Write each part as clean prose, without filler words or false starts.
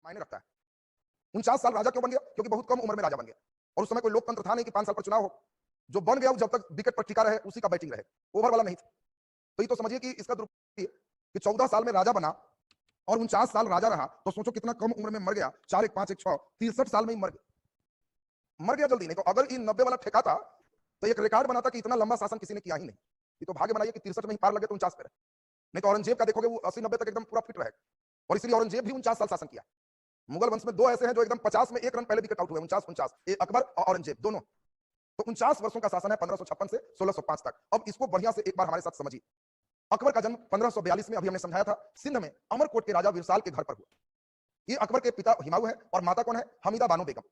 मायने रखता है। 49 साल राजा क्यों बन गया? क्योंकि बहुत कम उम्र में राजा बन गया। और उस समय कोई लोकतंत्र था नहीं कि 5 साल पर चुनाव हो। जो बन गया वो जब तक विकेट पर टिका रहे उसी का बैटिंग रहे, ओवर वाला नहीं था। तो ये तो समझिए कि इसका दुरुपयोग कि 14 साल में राजा बना और 49 साल राजा रहा, तो सोचो कितना कम उम्र में मर गया। 4 1 5 1 6 63 साल में ही मर गया जल्दी। नहीं तो अगर ये 90 वाला ठेका था तो एक रिकॉर्ड बनाता कि इतना लंबा शासन किसी ने किया ही नहीं। ये तो भाग्य बनाइए कि 63 में ही पार लगे तो 49 पे रहे। नहीं तो औरंगजेब का देखोगे वो 80 90 तक एकदम पूरा फिट रहे, और इसलिए औरंगजेब भी 49 साल शासन किया। मुगल वंश में दो ऐसे हैं जो एकदम 50 में 1 रन पहले विकेट आउट हुए, 49 अकबर और औरंगजेब दोनों। तो 49 वर्षों का शासन है 1556 से 1605 तक। अब इसको बढ़िया से एक बार हमारे साथ समझिए। अकबर का जन्म 1542 में, अभी हमने समझाया था, सिंध में अमरकोट के राजा विरसाल के घर पर हुआ। ये अकबर के पिता हिमायू है और माता कौन है? हमीदा बानो बेगम।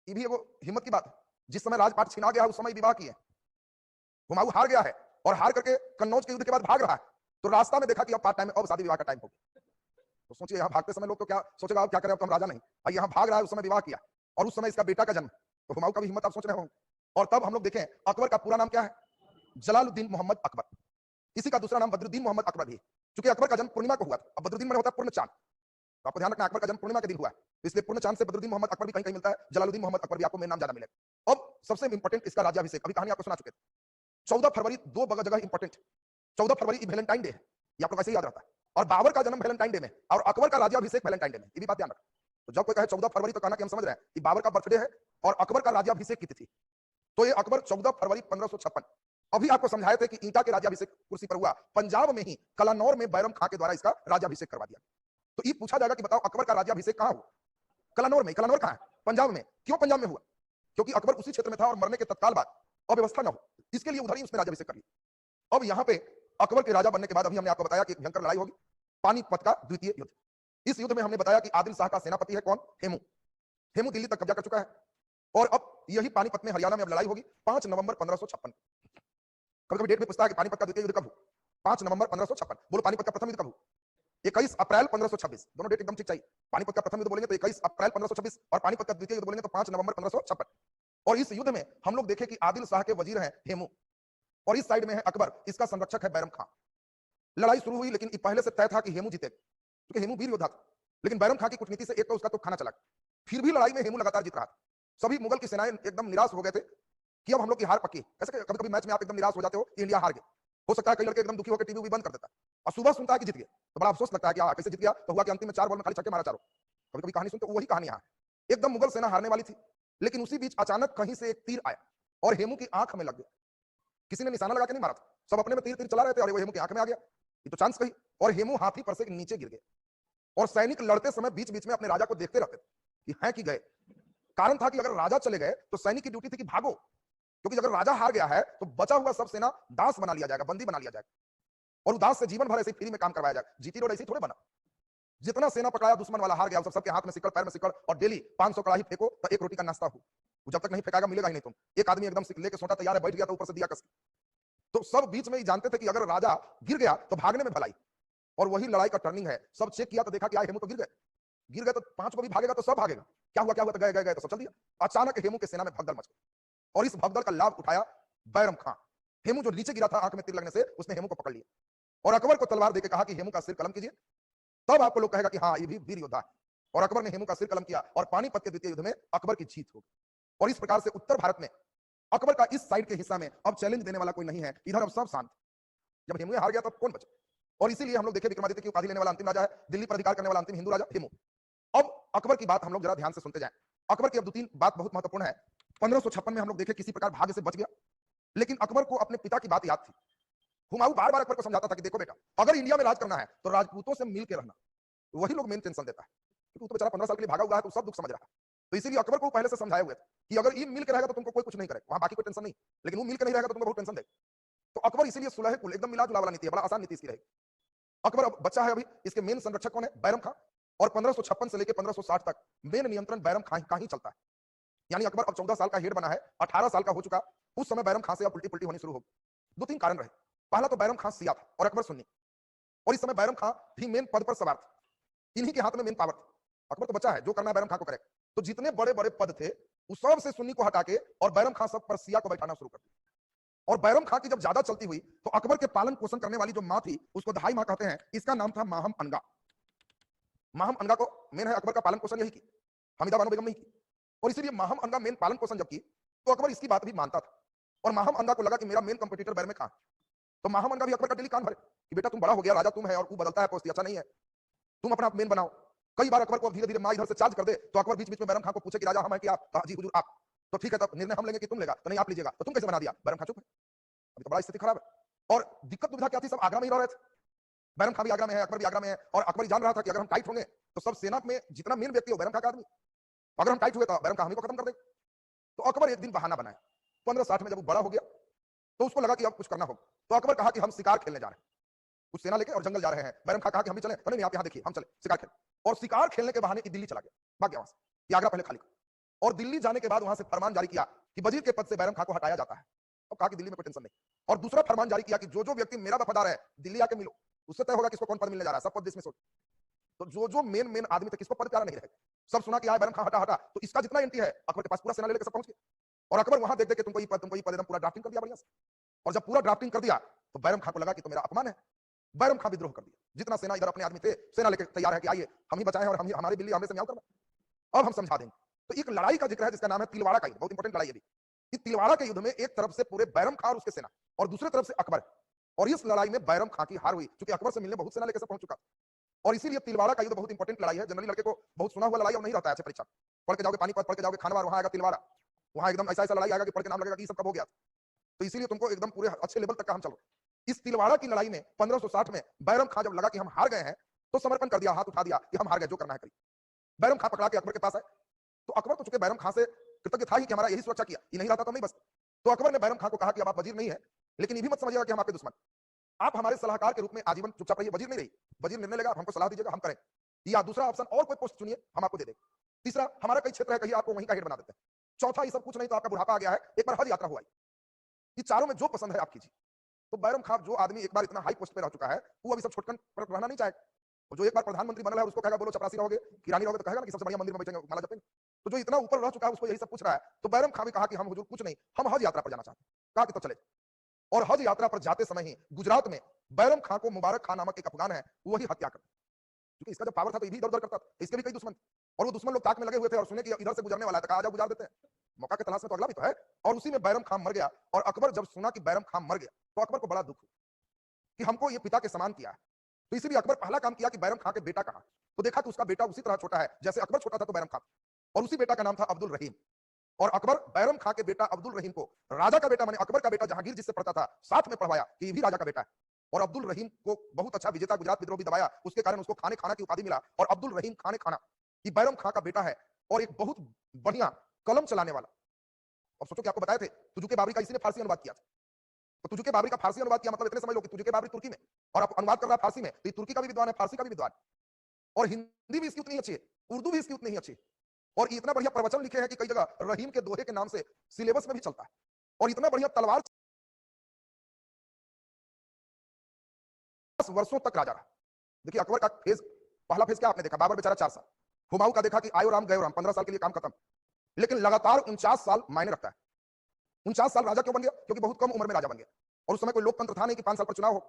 ये भी एगो हिम्मत की बात है, जिस समय राजपाट छिना गया उस समय विवाह किए। हुमायूं हार गया है और हार करके कन्नौज के युद्ध के बाद भाग रहा है, तो रास्ता में देखा कि अब पार्ट टाइम, अब शादी विवाह का टाइम हो गया। तो सोचिए यहाँ भागते समय लोग तो क्या सोचेगा, अब क्या करें, अब तो हम राजा नहीं। यहाँ भाग रहा है, उस समय विवाह किया और उस समय इसका बेटा का जन्म। तो हुमायूं का भी हिम्मत आप सोच रहे होंगे। और तब हम लोग देखें अकबर का पूरा नाम क्या है? जलालुद्दीन मोहम्मद अकबर। इसी का दूसरा नाम बदरुद्दीन मोहम्मद अकबर भी है। क्योंकि अकबर का जन्म पूर्णिमा को हुआ था। अब बदरुद्दीन में होता है पूर्ण चांद, तो आपको ध्यान रखना अकबर का जन्म पूर्णिमा के दिन हुआ है, इसलिए पूर्ण चांद से बदरुद्दीन मोहम्मद अकबर भी कहीं कहीं मिलता है। जलालुद्दीन मोहम्मद अकबर भी आपको मेन नाम ज्यादा मिलेगा। अब सबसे इंपॉर्टेंट इसका राज्याभिषेक, अभी कहानी आपको सुना चुके थे। 14 फरवरी दो जगह इंपॉर्टेंट। 14 फरवरी वैलेंटाइन डे है, ये आपको वैसे ही याद रहता है। और बाबर का जन्म वैलेंटाइन डे में और अकबर का राज्याभिषेक वैलेंटाइन डे में, ये भी बात ध्यान रखना। तो जब कोई कहे 14 फरवरी तो कहना कि हम समझ रहे हैं कि बाबर का बर्थडे है और अकबर का राज्याभिषेक की तिथि। तो ये अकबर 14 फरवरी 1556, अभी आपको समझाए थे कि ईटा के राज्याभिषेक कुर्सी पर हुआ। पंजाब में ही कलानौर में बैरम खां के द्वारा इसका राज्याभिषेक करवा दिया। तो ये पूछा जाएगा कि बताओ अकबर का राज्याभिषेक कहां हुआ? कलानौर में। कलानौर कहां है? पंजाब में। क्यों पंजाब में हुआ? क्योंकि अकबर उसी क्षेत्र में था और मरने के तत्काल बाद अव्यवस्था न हो, इसके लिए उधर ही उसने राज्याभिषेक कर लिया। अब यहाँ पे अकबर के राजा बनने के बाद अभी हमने आपको बताया कि भयंकर लड़ाई होगी, पानीपत का द्वितीय युद्ध। इस युद्ध में हमने बताया कि आदिल शाह का सेनापति है कौन? हेमू। हेमू दिल्ली तक कब्जा कर चुका है और अब यही पानीपत में हरियाणा में अब लड़ाई होगी 5 नवंबर 1556। कभी कभी डेट में पूछता है कि पानीपत का द्वितीय युद्ध कब हुआ? 5 नवंबर 1556। बोलो पानीपत का प्रथम युद्ध कब हुआ? 21 अप्रैल 1526। दोनों डेट एकदम ठीक चाहिए। पानीपत का प्रथम युद्ध बोलेंगे तो 21 अप्रैल 1526 और पानीपत का द्वितीय युद्ध बोलेंगे तो 5 नवंबर 1556। और इस युद्ध में हम लोग देखें कि आदिल शाह के वजीर हैं हेमू और इस साइड में है अकबर, इसका संरक्षक है बैरम खां। लड़ाई शुरू हुई लेकिन पहले से तय था कि हेमू जीतेगा, क्योंकि हेमू वीर योद्धा था। लेकिन बैरम खां की कूटनीति से एक तो उसका तो खाना चला, फिर भी लड़ाई में हेमू लगातार जीत रहा था। सभी मुगल की सेनाएं एकदम निराश हो गए थे कि अब हम लोग की हार पक्की। ऐसे कभी कभी मैच में आप एकदम निराश हो जाते हो कि इंडिया हार गया, हो सकता है कई लड़के एकदम दुखी होकर टीवी भी बंद कर देता है और सुबह सुनता है कि जीत गया तो बड़ा अफसोस लगता है कि कैसे जीत गया। तो हुआ कि अंतिम में 4 बॉल में खाली छक्के मारा चारों। कभी कभी कहानी सुनते वही कहानी यहाँ एकदम मुगल सेना हारने वाली थी, लेकिन उसी बीच अचानक कहीं से एक तीर आया और हेमू की आंख में लग गया। किसी ने निशाना लगा के नहीं मारा था, सब अपने में तीर तीर चला रहे थे और वो हेमू की आंख में आ गया। ये तो चांस कही और हेमू हाथी पर से नीचे गिर गए और सैनिक लड़ते समय बीच बीच में अपने राजा को देखते रहते थे कि हैं कि गए। कारण था कि अगर राजा चले गए तो सैनिक की ड्यूटी थी कि भागो, क्योंकि अगर राजा हार गया है तो बचा हुआ सब सेना दास बना लिया जाएगा, बंदी बना लिया जाएगा और दास से जीवन भर ऐसे फ्री में काम करवाया जाएगा। जीती रोड ऐसे थोड़े बना। जितना सेना पकड़ाया दुश्मन वाला हार गया, सबके हाथ में सिकड़ पैर में सिकड़ और डेली 500 कड़ाही फेंको तो एक रोटी का नाश्ता हो। जब तक नहीं फेंकाएगा मिलेगा ही नहीं। तुम एक आदमी एकदम लेके सोटा तैयार है, बैठ गया तो ऊपर से दिया कस। तो सब बीच में ही जानते थे कि अगर राजा गिर गया तो भागने में भलाई, और वही लड़ाई का टर्निंग है। सब चेक किया तो देखा कि हेमू तो गिर गए तो 5 को भी भागेगा तो सब भागेगा। क्या हुआ तो गए तो सब चल दिया। अचानक हेमू के सेना में भगदड़ मच गई और इस भगदड़ का लाभ उठाया बैरम खां। हेमू जो नीचे गिरा था आंख में तीर लगने से, उसने हेमू को पकड़ लिया और अकबर को तलवार देकर कहा कि हेमू का सिर कलम कीजिए। तब आपको लोग कहेगा कि हाँ ये भी वीर योद्धा है। और अकबर ने हेमू का सिर कलम किया और पानीपत के द्वितीय युद्ध में अकबर की जीत हो गई। और इस प्रकार से उत्तर भारत में अकबर का इस साइड के हिस्सा में अब चैलेंज देने वाला कोई नहीं है। इधर अब सब शांत। जब हेमू हार गया तब कौन बचा? और इसीलिए हम लोग देखे विक्रमादित्य की उपाधि लेने वाला अंतिम राजा है, दिल्ली पर अधिकार करने वाला अंतिम हिंदू राजा हेमू। अब अकबर की बात हम लोग जरा ध्यान से सुनते जाएं। अकबर की अब 2-3 बात बहुत महत्वपूर्ण है। 1556 में हम लोग देखे किसी प्रकार भाग्य से बच गया, लेकिन अकबर को अपने पिता की बात याद थी। हुमायूं बार बार अकबर को समझाता था कि देखो बेटा, अगर इंडिया में राज करना है तो राजपूतों से मिल के रहना। वही लोग मेन टेंशन देता है, क्योंकि तो बेचारा 15 साल के लिए भागा हुआ है तो सब दुख समझ रहा है। तो इसीलिए अकबर को पहले से समझाए हुए थे कि अगर ये मिल के रहेगा तो तुमको कोई कुछ नहीं करेगा, वहां बाकी कोई टेंशन नहीं, लेकिन वो मिल के नहीं रहेगा तो तुमको बहुत टेंशन देगा। तो अकबर इसीलिए सुलह कुल एकदम मिला जुला वाला नीति है, बड़ा आसान नीति इसकी रहेगी। अकबर अब बच्चा है अभी, इसके मेन संरक्षक कौन है? बैरम खां। और 1556 से लेकर 1560 तक मेन नियंत्रण बैरम खां का ही चलता है। यानी अकबर अब 14 साल का हेड बना है, 18 साल का हो चुका। उस समय बैरम खां से अब उल्टी पुल्टी होनी शुरू हो गई। 2-3 कारण रहे। पहला तो बैरम खां सिया था और अकबर सुन्नी, और इस समय बैरम खां भी मेन पद पर सवार था। इन्हीं के हाथ में मेन पावर थी। अकबर तो बच्चा है, जो करना है बैरम खां को करे। तो जितने बड़े बड़े पद थे उस सब से सुन्नी को हटा के और बैरम खां सब पर सिया को बैठाना शुरू कर दिया। और बैरम खां की जब ज्यादा चलती हुई तो अकबर के पालन पोषण करने वाली जो मां थी उसको दहाई मां कहते हैं, इसका नाम था माहम अनगा। माहम अनगा को मेन है अकबर का पालन पोषण यही की, हमीदा बानो बेगम ने ही की। और इसीलिए माहम अनगा मेन पालन पोषण जब की तो अकबर इसकी बात भी मानता था। और माहम अनगा को लगा कि मेरा मेन कंपटीटर बैरम खां, तो माहम अनगा भी अकबर का डेली कान भरे कि बेटा तुम बड़ा हो गया, राजा तुम है और तू बदलता है पोस्ती, अच्छा नहीं है, तुम अपना मेन बनाओ। कई बार अकबर को धीरे धीरे माँ इधर से चार्ज कर दे तो अकबर बीच बीच में बैरम खां को पूछे कि राजा हम है कि आप? कहा जी हुजूर आप। तो ठीक है, तब निर्णय हम लेंगे कि तुम लेगा, तो नहीं आप लीजिएगा, तो तुम कैसे बना दिया? बैरम खां चुप है, अभी तो बड़ा स्थिति खराब है। और दिक्कत दुविधा क्या थी, सब आगरा में ही रह रहे थे, बैरम खां भी आगरा में है, अकबर भी आगरा में है। और अकबर जान रहा था कि अगर हम टाइट होंगे तो सब सेना में जितना मेन व्यक्ति हो बैरम खां का आदमी, अगर हम टाइट हुए तो बैरम खां हमें को खत्म कर देगा। तो अकबर एक दिन बहाना बनाया, 1560 में जब वो बड़ा हो गया तो उसको लगा कि अब कुछ करना होगा। तो अकबर कहा कि हम शिकार खेलने जा रहे हैं, कुछ सेना लेके और जंगल जा रहे हैं। बैरम खां कहा कि हम भी चलें, तो नहीं आप यहाँ देखिए हम चले शिकार खेल। और शिकार खेलने के बहाने दिल्ली चला गया, भाग गया वहां से, कि आगरा पहले खाली कर। और दिल्ली जाने के बाद वहां से फरमान जारी किया कि वजीर के पद से बैरम खां को हटाया जाता है। और कहा कि दिल्ली में कोई टेंशन नहीं। और दूसरा फरमान जारी किया कि जो जो व्यक्ति मेरा वफादार है दिल्ली आके मिलो, उससे तय होगा किसको कौन पद मिलने जा रहा है, सब पद देश में सोच। तो जो जो मेन मेन आदमी थे किसको पद प्यारा नहीं रहेगा। सब सुना कि आए बैरम खां हटा हटा, तो इसका जितना एंटी है अकबर के पास पूरा सेना लेकर सब पहुंच गए। और अकबर वहां देख देख के तुमको ये पद एकदम पूरा ड्राफ्टिंग कर दिया बढ़िया से। और जब पूरा ड्राफ्टिंग कर दिया तो बैरम खां को लगा कि तो मेरा अपमान है। बैरम खां विद्रोह कर दिया, जितना सेना इधर अपने आदमी थे सेना लेकर तैयार है कि आइए हम ही बचाएं और हम ही हमारी बिल्ली हमले से म्याऊं करना, अब हम समझा देंगे। तो एक लड़ाई का जिक्र है जिसका नाम है तिलवाड़ा का युद्ध, बहुत इंपॉर्टेंट लड़ाई है। इस तिलवाड़ा के युद्ध में एक तरफ से पूरे बैरम खां और उसके सेना और दूसरी तरफ से अकबर, और इस लड़ाई में बैरम खां की हार हुई क्योंकि अकबर से मिलने बहुत सेना लेकर पहुंच चुका। और इसीलिए तिलवाड़ा का युद्ध बहुत इंपॉर्टेंट लड़ाई है। जनरली लड़के को बहुत सुना हुआ लड़ाई और नहीं रहता है परीक्षा पढ़ के जाओगे, पानीपत पढ़ के जाओगे, खानवार वहां आएगा तिलवाड़ा, वहां एकदम ऐसा ऐसा लड़ाई आएगा कि पढ़ के नाम लगेगा कि सब कब हो गया। तो इसीलिए तुमको एकदम पूरे अच्छे लेवल तक का हम चलो। इस तिलवाड़ा की लड़ाई में 1560 में बैरम खां जब लगा कि हम हार गए हैं तो समर्पण कर दिया, हाथ उठा दिया कि हम हार गए, जो करना है करिए। बैरम खां पकड़ा के अकबर के पास आए, तो अकबर तो चूंकि बैरम खां से कृतज्ञ था ही कि हमारा यही सुरक्षा किया, ये नहीं रहता तो नहीं बस। तो अकबर ने बैरम खां को कहा कि अब आप वजीर नहीं है, लेकिन ये भी मत समझिएगा कि हम आपके दुश्मन, आप हमारे सलाहकार के रूप में आजीवन चुपचाप रहिए, वजीर नहीं रही, वजीर निर्णय लेगा, हमको सलाह दीजिएगा, हम करें। या दूसरा ऑप्शन और कोई पोस्ट चुनिए, हम आपको दे देंगे। तीसरा, हमारा कई क्षेत्र है, कहीं आपको वहीं का हेड बना देते हैं। चौथा, ये सब कुछ नहीं तो आपका बुढ़ापा आ गया है, एक बार हज यात्रा हुआ, ये चारों में जो पसंद है आप कीजिए। तो बैरम खां जो आदमी एक बार इतना हाई पोस्ट पे रह चुका है वो अभी सब छोटकन पर रहना नहीं चाहेगा। और जो एक बार प्रधानमंत्री बना है उसको कहेगा बोलो चपरासी रहोगे कि रानी रहोगे, तो कहेगा ना कि सबसे बढ़िया मंदिर में बैठेंगे माला जपेंगे। तो जो इतना ऊपर रह चुका है उसको यही सब पूछ रहा है। तो बैरम खां भी कहा कि हम हुजूर कुछ नहीं, हम हज यात्रा पर जाना चाहते हैं। कहा कि तो चले। और हज यात्रा पर जाते समय ही गुजरात में बैरम खां को मुबारक खां नामक एक अफगान है वही हत्या कर, क्योंकि इसका जो पावर था तो ये भी इधर उधर करता था, इसके भी कई दुश्मन थे। और वो दुश्मन लोग ताक में लगे हुए थे और सुने कि इधर से गुजरने वाला है, तो कहा आजा गुजार देते हैं, मौका के तलाश में तो अगला भी तो है। और उसी में बैरम खां मर गया। और अकबर जब सुना कि बैरम खां मर गया तो अकबर को बड़ा दुख हुआ कि हमको ये पिता के समान किया है। तो इसीलिए अकबर पहला काम किया कि बैरम खां के बेटा कहां, तो देखा कि उसका बेटा उसी तरह छोटा है जैसे अकबर छोटा था तो बैरम खां, और उसी बेटा का नाम था अब्दुल रहीम। और अकबर बैरम खां के बेटा अब्दुल रहीम को राजा का बेटा माने अकबर का बेटा जहांगीर जिससे पढ़ता था साथ में पढ़वाया कि ये भी राजा का बेटा है। और अब्दुल रहीम को बहुत अच्छा विजेता गुजरात विद्रोह भी दबाया, उसके कारण उसको खाने खाना की उपाधि मिला। और अब्दुल रहीम खाने खाना ये बैरम खां का बेटा है और एक बहुत बढ़िया कलम चलाने वाला। अब सोचो कि आपको बताए थे तुजुके बाबरी का इसी ने फारसी अनुवाद किया था। तो तुजुके बाबरी का फारसी अनुवाद किया मतलब इतने समझ लो कि तुजुके बाबरी तुर्की में और आप अनुवाद कर रहा है फारसी में, तो तुर्की का भी विद्वान है, फारसी का भी विद्वान, और हिंदी भी इसकी उतनी अच्छी है, उर्दू भी इसकी उतनी ही अच्छी। और इतना बढ़िया प्रवचन लिखे हैं कि कई जगह रहीम के दोहे के नाम से सिलेबस में भी चलता है। और इतना बढ़िया तलवार वर्षों तक राजा रहा। देखिए अकबर का फेज, पहला फेज क्या आपने देखा, बाबर बेचारा 4 साल, हुमायूं का देखा कि आयो राम गयो राम, 15 साल के लिए काम खत्म। लेकिन लगातार 49 साल मायने रखता है। 49 साल राजा क्यों बन गया? क्योंकि बहुत कम उम्र में राजा बन गया। और उस समय कोई लोकतंत्र था नहीं कि 5 साल पर चुनाव हो।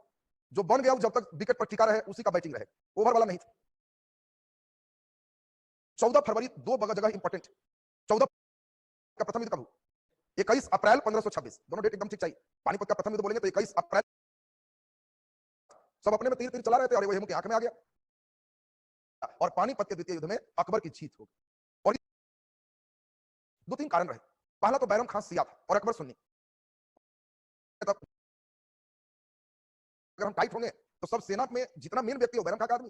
जो बन गया जब तक विकेट पर टिका रहे उसी का बैटिंग रहे, ओवर वाला नहीं था। 14 फरवरी दो जगह इंपॉर्टेंट, 14 का प्रथम युद्ध कब हुआ? 21 अप्रैल 1526, दोनों डेट एकदम ठीक चाहिए। पानीपत का प्रथम युद्ध बोलेंगे तो 21 अप्रैल, सब अपने में तीर तीर चला रहे थे और वो हेमू की आंख में आ गया। और पानीपत के द्वितीय युद्ध में अकबर की जीत हो गई। और 2-3 कारण रहे। पहला तो बैरम खां सिया था और अकबर सुन्नी, अगर हम टाइट होंगे तो सब सेना में जितना मेन व्यक्ति हो बैरम खां का आदमी,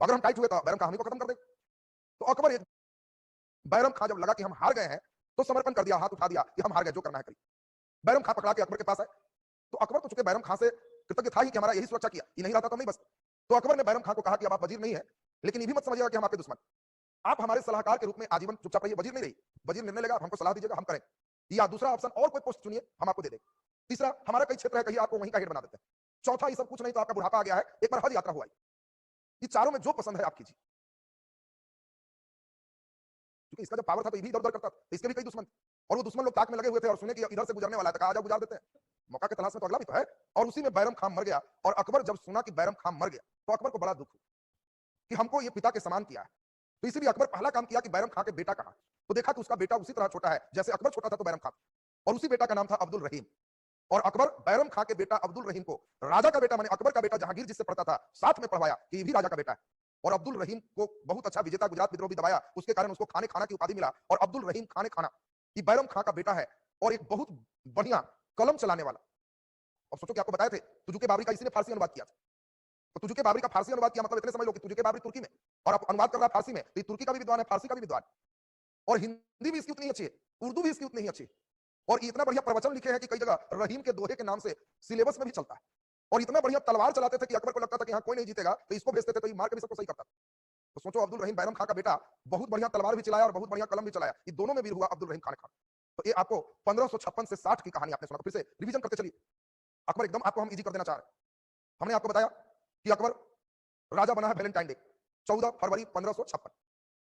अगर हम टाइट हुए तो बैरम खां हमें को खत्म कर देगा। तो अकबर एक बैरम खां जब लगा कि हम हार गए हैं तो समर्पण कर दिया, हाथ उठा दिया कि हम हार गए, जो करना है करिए। बैरम खां पकड़ा के अकबर के पास आए, तो अकबर तो चूंकि बैरम खां से कृतज्ञ था ही कि हमारा यही सुरक्षा किया, ये नहीं रहता तो नहीं बस। तो अकबर ने बैरम खां को कहा कि अब आप वजीर नहीं है, लेकिन ये भी मत समझिएगा कि हम आपके दुश्मन, आप हमारे सलाहकार के रूप में आजीवन चुपचाप रहिए, वजीर नहीं रही, वजीर निर्णय लेगा, हमको सलाह दीजिएगा, हम करें। या दूसरा ऑप्शन और कोई पोस्ट चुनिए, हम आपको दे देंगे। तीसरा, हमारा कई क्षेत्र है, कहीं आपको वहीं का हेड बना देते हैं। चौथा, ये सब कुछ नहीं तो आपका बुढ़ापा आ गया है, एक बार हज यात्रा हुआ, ये चारों में जो पसंद है आप कीजिए। क्योंकि इसका जो पावर था तो ये भी इधर उधर करता था, इसके भी कई दुश्मन थे। और वो दुश्मन लोग ताक में लगे हुए थे और सुने कि इधर से गुजरने वाला है, तो कहा आजा गुजार देते हैं, मौका के तलाश में तो अगला भी तो है। और उसी में बैरम खां मर गया। और अकबर जब सुना कि बैरम खां मर गया तो अकबर को बड़ा दुख हुआ कि हमको ये पिता के समान किया है। तो इसीलिए अकबर पहला काम किया कि बैरम खां के बेटा कहां, तो देखा कि उसका बेटा उसी तरह छोटा है जैसे अकबर छोटा था, तो बैरम खां, और उसी बेटा का नाम था अब्दुल रहीम। और अकबर बैरम खां के बेटा अब्दुल रहीम को राजा का बेटा माने अकबर का बेटा जहांगीर जिससे पढ़ता था साथ में पढ़वाया कि ये भी राजा का बेटा है। और अब्दुल रहीम को बहुत अच्छा विजेता गुजरात विद्रोह भी दबाया, उसके कारण उसको खाने खाना की उपाधि मिला। और अब्दुल रहीम खाने खाना ये बैरम खां का बेटा है और एक बहुत बढ़िया कलम चलाने वाला। और सोचो कि आपको बताए थे तुजुके बाबरी का इसी ने फारसी अनुवाद किया था। तो तुजुके बाबरी का फारसी अनुवाद किया मतलब इतने समझ लो कि तुजुके बाबरी तुर्की में और आप अनुवाद कर रहा है फारसी में, तो ये तुर्की का भी विद्वान है, फारसी का भी विद्वान, और हिंदी भी इसकी उतनी अच्छी है, उर्दू भी इसकी उतनी ही अच्छी है। और इतना बढ़िया प्रवचन लिखे हैं कि कई जगह रहीम के दोहे के नाम से सिलेबस में भी चलता है। और इतना बढ़िया तलवार चलाते थे कि अकबर को लगता था कि यहाँ कोई नहीं जीतेगा, तो इसको भेजते थे तो ये मार के भी सबको सही करता था। तो सोचो अब्दुल रहीम बैरम खां का बेटा बहुत बढ़िया तलवार भी चलाया और बहुत बढ़िया कलम भी चलाया, ये दोनों में वीर हुआ अब्दुल रहीम खान खान। तो ये आपको 1556 से 60 की कहानी आपने सुना, तो फिर से रिवीजन करते चलिए। अकबर एकदम आपको हम इजी कर देना चाह रहे हैं। हमने आपको बताया कि अकबर राजा बना है वैलेंटाइन डे 14 फरवरी 1556।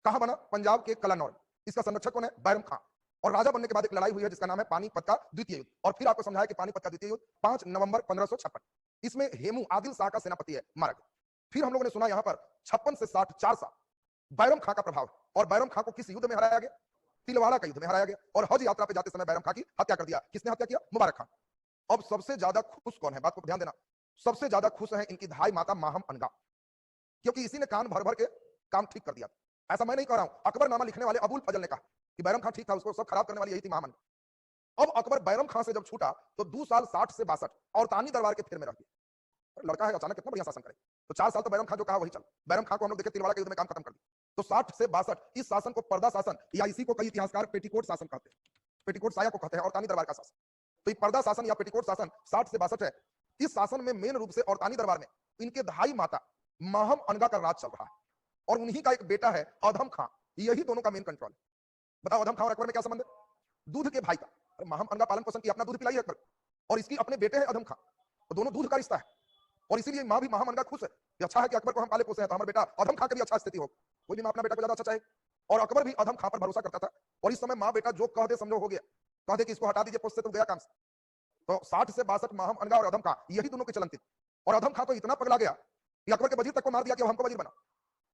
कहां बना? पंजाब के कलानौर। इसका संरक्षक कौन है? बैरम खां। और राजा बनने के बाद एक लड़ाई हुई है जिसका नाम है पानीपत का द्वितीय युद्ध। और फिर आपको समझाया कि पानीपत का द्वितीय युद्ध 5 नवंबर 1556, इसमें हेमू आदिल शाह का सेनापति है, मारा गया। फिर हम लोगों ने सुना यहां पर 56 से 60 4 साल बैरम खां का प्रभाव। और बैरम खां को किस युद्ध में हराया गया? तिलवाड़ा का युद्ध में हराया गया। और हज यात्रा पे जाते समय बैरम खां की हत्या कर दिया। किसने हत्या किया? मुबारक खां। अब सबसे ज्यादा खुश कौन है? बात को ध्यान देना। सबसे ज्यादा खुश है इनकी धाई माता माहम अनगा, क्योंकि इसी ने कान भर भर के काम ठीक कर दिया। ऐसा मैं नहीं कह रहा हूं, अकबरनामा लिखने वाले अबुल फजल ने कहा कि बैरम खां ठीक था, उसको सब खराब करने वाली यही थी माहम अनगा। अब अकबर बैरम खां से जब छूटा तो 2 साल 60 से 62 और तानी दरबार के फेर में रह गया। लड़का है, अचानक कितना बढ़िया शासन करे। तो 4 साल तो बैरम खां जो कहा वही चल। बैरम खां को हम लोग देखे तिलवाड़ा के युद्ध में काम खत्म कर दिया। तो 60 से 62 इस शासन को पर्दा शासन या इसी को कई इतिहासकार पेटीकोट शासन कहते हैं, पेटीकोट साया को कहते हैं, और तानी दरबार का शासन। तो ये पर्दा शासन या पेटीकोट शासन 60 से 62 है। इस शासन में मेन रूप से और तानी दरबार में इनके धाई माता माहम अनगा का राज चल रहा है। और उन्हीं का एक बेटा है अधम खां, यही दोनों का मेन कंट्रोल। बताओ अधम खां और अकबर में क्या संबंध है? दूध के भाई का। माहम अनगा पालन पोषण किया, अपना दूध पिलाई अकबर, और इसकी अपने बेटे हैं अधम खां, तो दोनों दूध का रिश्ता है। और इसीलिए मां भी माहम अनगा खुश है कि अच्छा है कि अकबर को हम पाले पोसे हैं, तो हमारा बेटा अधम खां की भी अच्छा स्थिति हो। कोई भी मां अपना बेटा को ज्यादा अच्छा चाहे, और अकबर भी अधम खां पर भरोसा करता था। और इस समय मां बेटा जो कह दे समझो हो गया, कह दे कि इसको हटा दीजिए पोस्ट से तो गया काम से। तो 60 से 62 माहम अनगा और अधम खां यही दोनों के चलन थे। और अधम खां तो इतना पगला गया कि अकबर के वजीर तक को मार दिया कि हमको वजीर बना।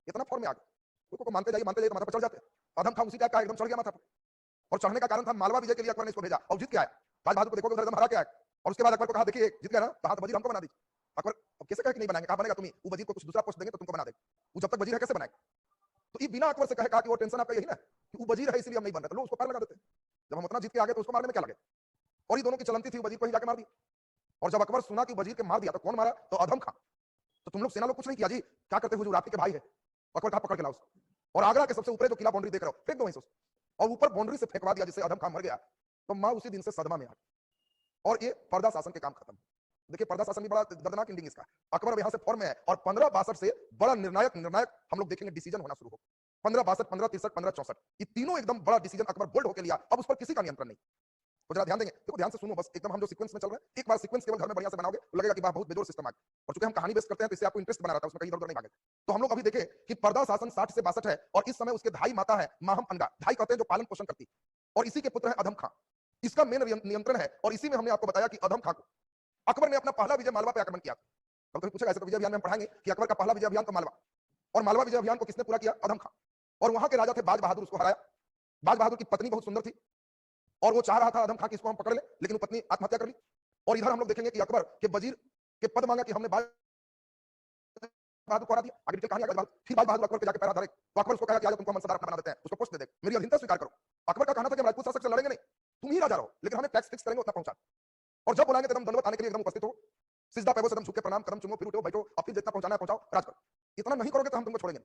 इतना फॉर्म में आ गया। को मानते जाइए तो माथा पर चढ़ जाते। अधम खां उसी टाइप का एकदम चढ़ गया माथा पर। और चढ़ने का कारण था मालवा विजय के लिए अकबर ने इसको भेजा, और जीत के आया। राज बहादुर को देखोगे उधर एकदम हरा के आया। और उसके बाद अकबर को कहा देखिए जीत गया ना, तो हाँ तो वजीर हमको बना दीजिए। अकबर अब कैसे कहे कि नहीं बनाएंगे? कहा बनेगा तुम्ही, वो वजीर को कुछ दूसरा पोस्ट देंगे तो तुमको बना देंगे। वो जब तक वजीर है कैसे बनाएगा? तो ये बिना अकबर से कहा कि वो टेंशन आपका यही ना कि वो वजीर है इसलिए हम नहीं बन रहे, तो लोग उसको पार लगा देते हैं। जब हम उतना जीत के आ गए तो उसको मारने में क्या लगे? और ये दोनों की चलती थी, वजीर को ही जाके मार दिया। और जब अकबर सुना कि वजीर के मार दिया तो कौन मारा? तो अधम खां। तो तुम लोग सेना लोग कुछ नहीं किया जी, क्या करते हुजूर, आपके भाई है। अकबर कहा पकड़ के लाओ उसको, और आगरा के सबसे ऊपर जो किला बाउंड्री देख रहे हो फेंक दो वहीं से उसको। और ऊपर बाउंड्री से फेंकवा दिया, जिससे अधम खां मर गया। तो मां उसी दिन से सदमा में आ गई और ये पर्दा शासन के काम खत्म। देखिए पर्दा शासन भी बड़ा दर्दनाक एंडिंग इसका। अकबर यहाँ से फॉर्म में है और 1562 से बड़ा निर्णायक हम लोग देखेंगे डिसीजन होना शुरू हो। 1562, 1563, 1564 ये तीनों एकदम बड़ा डिसीजन अकबर बोल्ड होकर लिया। अब उस पर किसी का नियंत्रण नहीं। तो जरा ध्यान देंगे, देखो ध्यान से सुनो बस, एकदम हम जो सीक्वेंस में चल रहे हैं, एक बार सीक्वेंस केवल घर में बढ़िया से बनाओगे तो लगेगा कि बहुत बेजोर सिस्टम आ गया। और चूंकि हम कहानी बेस करते हैं तो इससे आपको इंटरेस्ट बना रहता है, उसमें कहीं इधर उधर नहीं भागे। तो हम लोग अभी देखें कि पर्दा शासन 60 से 62 है और इस समय उसके धाई माता है माहम अनगा। धाई कहते हैं जो पालन पोषण करती, और इसी के पुत्र है अधम खां। इसका मेन नियंत्रण है। और इसी में हमने आपको बताया कि अधम खां को अकबर ने अपना पहला विजय मालवा पे आक्रमण किया। कभी पूछेगा ऐसे तो विजय अभियान में हम पढ़ाएंगे कि अकबर का पहला विजय अभियान तो मालवा, और मालवा विजय अभियान को किसने पूरा किया? अधम खां। और वहां के राजा थे बाज बहादुर, उसको हराया। बाज बहादुर की पत्नी बहुत सुंदर थी और वो चाह रहा था अधम खां की इसको हम पकड़ ले, लेकिन वो पत्नी आत्महत्या कर ली। और इधर हम लोग देखेंगे कि अकबर के वजीर के पद मांगा कि हमने बाज बहादुर को हरा दिया। आगे कहानी आगे फिर बाज बहादुर अकबर के जाके पैरा धरे, तो अकबर उसको कहा कि आज तुमको हम सरदार अपना बना देते हैं, उसको पोस्ट दे दे, मेरी अधीनता स्वीकार करो। अकबर का कहना था कि हम राजपूत शासक से लड़ेंगे नहीं, तुम ही राजा रहो, लेकिन हमें टैक्स फिक्स करेंगे उतना पहुंचा। और जब बुलाएंगे तो एकदम दंडवत आने के लिए एकदम उपस्थित हो, सिजदा पैबो से एकदम झुके प्रणाम, कदम चुमो, फिर उठो बैठो, अब फिर जितना पहुंचाना है पहुंचाओ, राज करो। इतना नहीं करोगे तो हम तुमको छोड़ेंगे।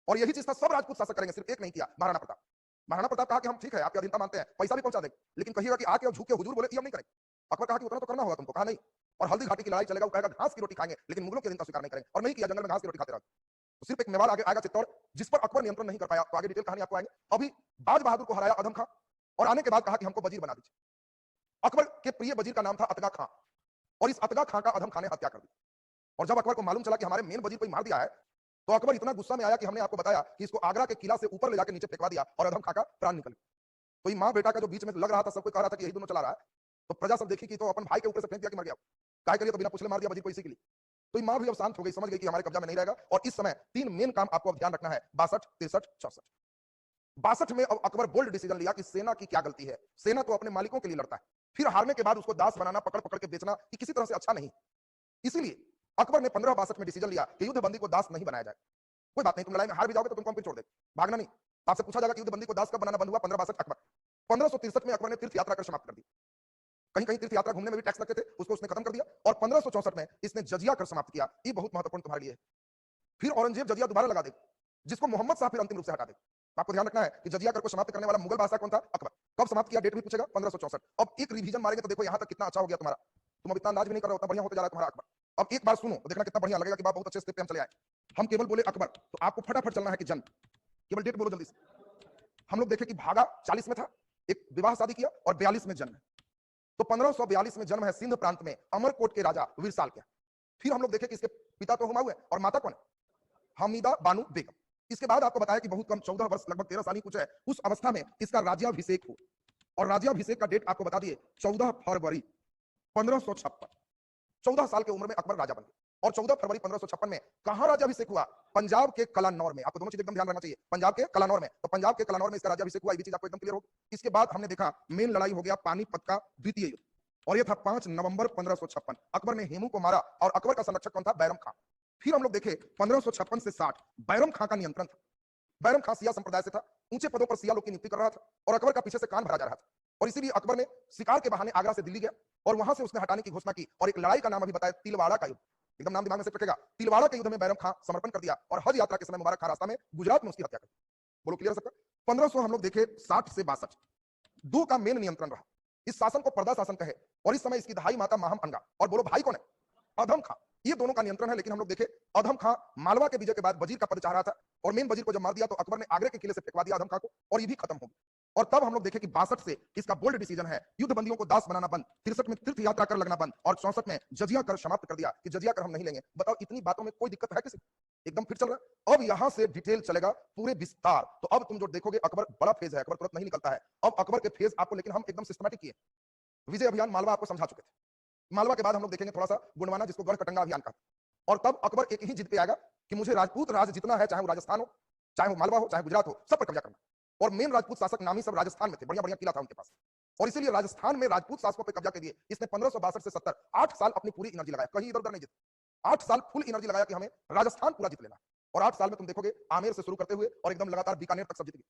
और यही चीज था सब राजपूत शासक करेंगे, सिर्फ एक नहीं किया, महाराणा प्रताप। महाराणा प्रताप कहा कि हम ठीक है आपकी अधीनता मानते हैं, पैसा भी पहुंचा देंगे, लेकिन कहिएगा कि आके झुक के हुजूर बोले हम नहीं करेंगे। अकबर कहा कि उतना तो करना होगा तुमको। कहा नहीं। और हल्दी घाटी की लड़ाई चलेगा, वो कहेगा घास की रोटी खाएंगे, लेकिन मुगलों की अधीनता स्वीकार नहीं करेंगे। और नहीं किया, जंगल में घास की रोटी खाते रहे। तो सिर्फ एक मेवाड़ आगे आएगा चित्तौड़, जिस पर अकबर नियंत्रण नहीं कर पाया। तो आगे डिटेल कहानी आपको आएंगे। अभी बाज बहादुर को हराया अधम खां, और आने के बाद कहा कि हमको वजीर बना दीजिए। अकबर के प्रिय वजीर का नाम था अतगा खां, और इस अतगा खां का अधम खां ने हत्या कर दी। और जब अकबर को मालूम चला कि हमारे मेन वजीर को ही मार दिया है, तो अकबर इतना गुस्सा में आया कि हमने आपको बताया कि इसको आगरा के किला से ऊपर ले जाकर नीचे फेंकवा दिया और अधम खां का प्राण निकल गया। तो ये मां बेटा का जो बीच में लग रहा था, सबको कह रहा था कि यही दोनों चला रहा है, तो प्रजा सब देखी कि तो अपन भाई के ऊपर से फेंक दिया कि मर गया। काय के लिए? तो बिना पूछले मार दिया वजीर को इसी के लिए। तो ये मां भी अब शांत हो गई, समझ गई कि हमारे कब्जा में नहीं रहेगा। और इस समय 3 मेन काम आपको अब ध्यान रखना है, 62, 63, 64। 62 में अब अकबर बोल्ड डिसीजन लिया कि सेना की क्या गलती है। सेना तो अपने मालिकों के लिए लड़ता है, फिर हारने के बाद उसको दास बनाना, पकड़-पकड़ के बेचना, ये किसी तरह से अच्छा नहीं। इसीलिए अकबर ने 1562 में डिसीजन लिया कि युद्धबंदी को दास नहीं बनाया जाए। कोई बात नहीं, तुम लड़ाई में हार भी जाओगे तो तुमको हम फिर छोड़ देंगे, भागना नहीं। आपसे पूछा जाएगा कि युद्धबंदी को दास कब बनाना बंद हुआ? 1562 अकबर। 1563 में अकबर ने तीर्थ यात्रा कर समाप्त कर दी। कहीं-कहीं तीर्थ यात्रा घूमने में भी टैक्स लगते थे, उसको उसने खत्म कर दिया। और 1564 में इसने जजिया कर समाप्त किया। ये बहुत महत्वपूर्ण तुम्हारे लिए है। फिर औरंगजेब जजिया दोबारा लगा देगा, जिसको मोहम्मद शाह फिर अंतिम रूप से हटा देगा। आपको ध्यान रखना है कि जजिया कर को समाप्त करने वाला मुगल बादशाह कौन था? अकबर। कब समाप्त किया? डेट भी पूछेगा, 1564। अब एक रिवीजन मारेंगे तो देखो यहां तक कितना अच्छा हो गया तुम्हारा। तुम अब इतना अंदाज भी नहीं कर रहे हो, उतना बढ़िया होता जा रहा है तुम्हारा अकबर। अब एक बार सुनो तो देखना कितना बढ़िया लगेगा कि बात बहुत अच्छे स्टेप पे हम चले आए। हम केवल बोले अकबर, तो आपको फटाफट चलना है कि जन्म। केवल डेट बोलो जल्दी से। हम लोग देखे कि भागा 40 में था, एक विवाह शादी किया और 42 में जन्म है। तो 1542 में जन्म है सिंध प्रांत में अमरकोट के राजा विरसाल के। फिर हम लोग देखे कि इसके पिता तो हुमायूं है और माता कौन है? हमीदा बानू बेगम। इसके बाद आपको बताया कि बहुत कम 14 वर्ष, लगभग 13 साल ही कुछ है, उस अवस्था में इसका राज्याभिषेक हुआ। और राज्याभिषेक का डेट आपको बता दिए, 14 फरवरी 1556। 14 साल की उम्र में अकबर राजा बन गए। और 14 फरवरी 1556 में कहां राज्याभिषेक हुआ? पंजाब के कलानौर में। आपको दोनों चीज एकदम ध्यान रखना चाहिए, पंजाब के कलानौर में। तो पंजाब के कलानौर में इसका राज्याभिषेक हुआ, ये भी चीज आपको एकदम क्लियर होगी। इसके बाद हमने देखा मेन लड़ाई हो गया पानीपत का द्वितीय युद्ध, और यह था 5 नवंबर 1556। अकबर ने हेमू को मारा और अकबर का संरक्षक कौन था? बैरम खां। फिर हम लोग देखे 1556 से 60 बैरम खां का नियंत्रण था। बैरम खां सिया संप्रदाय से था, ऊंचे पदों पर सिया लोग की नियुक्ति कर रहा था और अकबर का पीछे से कान भरा जा रहा था। और इसीलिए अकबर ने शिकार के बहाने आगरा से दिल्ली गया और वहां से उसने हटाने की घोषणा की। और एक लड़ाई का नाम अभी बताया, तिलवाड़ा का युद्ध। एकदम नाम दिमाग में से रखेगा। तिलवाड़ा के युद्ध में बैरम खां समर्पण कर दिया और हज यात्रा के समय मुबारक खां रास्ता में गुजरात में उसकी हत्या कर दी। बोलो क्लियर सबका? 1500 हम लोग देखे 60 से 62 दो का मेन नियंत्रण रहा। इस शासन को पर्दा शासन कहे। और इस समय इसकी दहाई माता माहम अनगा। और बोलो भाई कौन है? अधम खां। ये दोनों का नियंत्रण है। लेकिन हम लोग देखे अधम खां मालवा के विजय के बाद वजीर का पद चाह रहा था और मेन वजीर को जब मार दिया तो अकबर ने आगरे के किले से फेंकवा दिया अधम खां को, और ये भी खत्म हो गया। और तब हम लोग देखे कि 62 से इसका बोल्ड डिसीजन है, युद्ध बंदियों को दास बनाना बंद, 63 में तीर्थ यात्रा कर लगना बंद, और 64 में जजिया कर समाप्त कर दिया कि जजिया कर हम नहीं लेंगे। बताओ इतनी बातों में कोई दिक्कत है किसी? एकदम फिर चल रहा है। अब यहां से डिटेल चलेगा पूरे विस्तार। तो अब तुम जो देखोगे अकबर बड़ा फेज है, अकबर तुरंत नहीं निकलता है। अब अकबर के फेज आपको लेकिन हम एकदम सिस्टमैटिक किए। विजय अभियान मालवा आपको समझा चुके थे। मालवा के बाद हम लोग देखेंगे थोड़ा सा गुणवाना, जिसको गढ़ कटंगा अभियान का। और तब अकबर एक ही जिद पे आएगा कि मुझे राजपूत राज जितना है, चाहे वो राजस्थान हो, चाहे वो मालवा हो, चाहे गुजरात हो, सब पर कब्जा करना। और मेन राजपूत शासक नामी सब राजस्थान में थे, बढ़िया बढ़िया किला था उनके पास। और इसीलिए राजस्थान में राजपूत शासकों पर कब्जा के लिए इसने 1562 से 70 8 साल अपनी पूरी एनर्जी लगाया, कहीं इधर उधर नहीं जीता। 8 साल फुल एनर्जी लगाया कि हमें राजस्थान पूरा जीत लेना। और 8 साल में तुम देखोगे आमेर से शुरू करते हुए और एकदम लगातार बीकानेर तक सब जीत गए।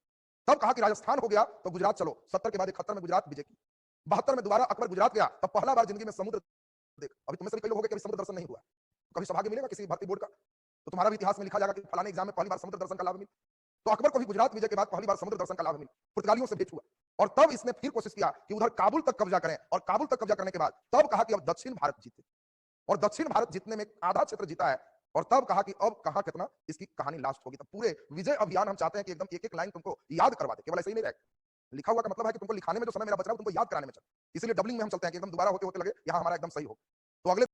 तब कहा कि राजस्थान हो गया तो गुजरात चलो। 70 के बाद 71 में गुजरात विजय की। 72 में दोबारा अकबर गुजरात गया, तब पहला बार जिंदगी में समुद्र देख। अभी तुम्हें से भी कई लोग हो गए कि समुद्र दर्शन नहीं हुआ, कभी सौभाग्य मिलेगा किसी भर्ती बोर्ड का तो तुम्हारा भी इतिहास में लिखा जाएगा कि फलाने एग्जाम में पहली बार समुद्र दर्शन का लाभ मिला। तो अकबर को भी गुजरात विजय के बाद पहली बार समुद्र दर्शन का लाभ मिला, पुर्तगालियों से भेंट हुआ। और तब इसने फिर कोशिश किया कि उधर काबुल तक कब्जा करें, और काबुल तक कब्जा करने के बाद तब कहा कि अब दक्षिण भारत जीते। और दक्षिण भारत जीतने में आधा क्षेत्र जीता है। और तब कहा कि अब कहां कितना इसकी कहानी लास्ट होगी। तब पूरे विजय अभियान हम चाहते हैं कि एकदम एक एक लाइन तुमको याद करवा दे, केवल ऐसे ही नहीं रहेगा। लिखा हुआ का मतलब है कि तुमको लिखाने में जो समय मेरा बच रहा है तुमको याद कराने में चल। इसलिए डबलिंग में हम चलते हैं कि एकदम दोबारा होते होते लगे यहां हमारा एकदम सही हो। तो अगले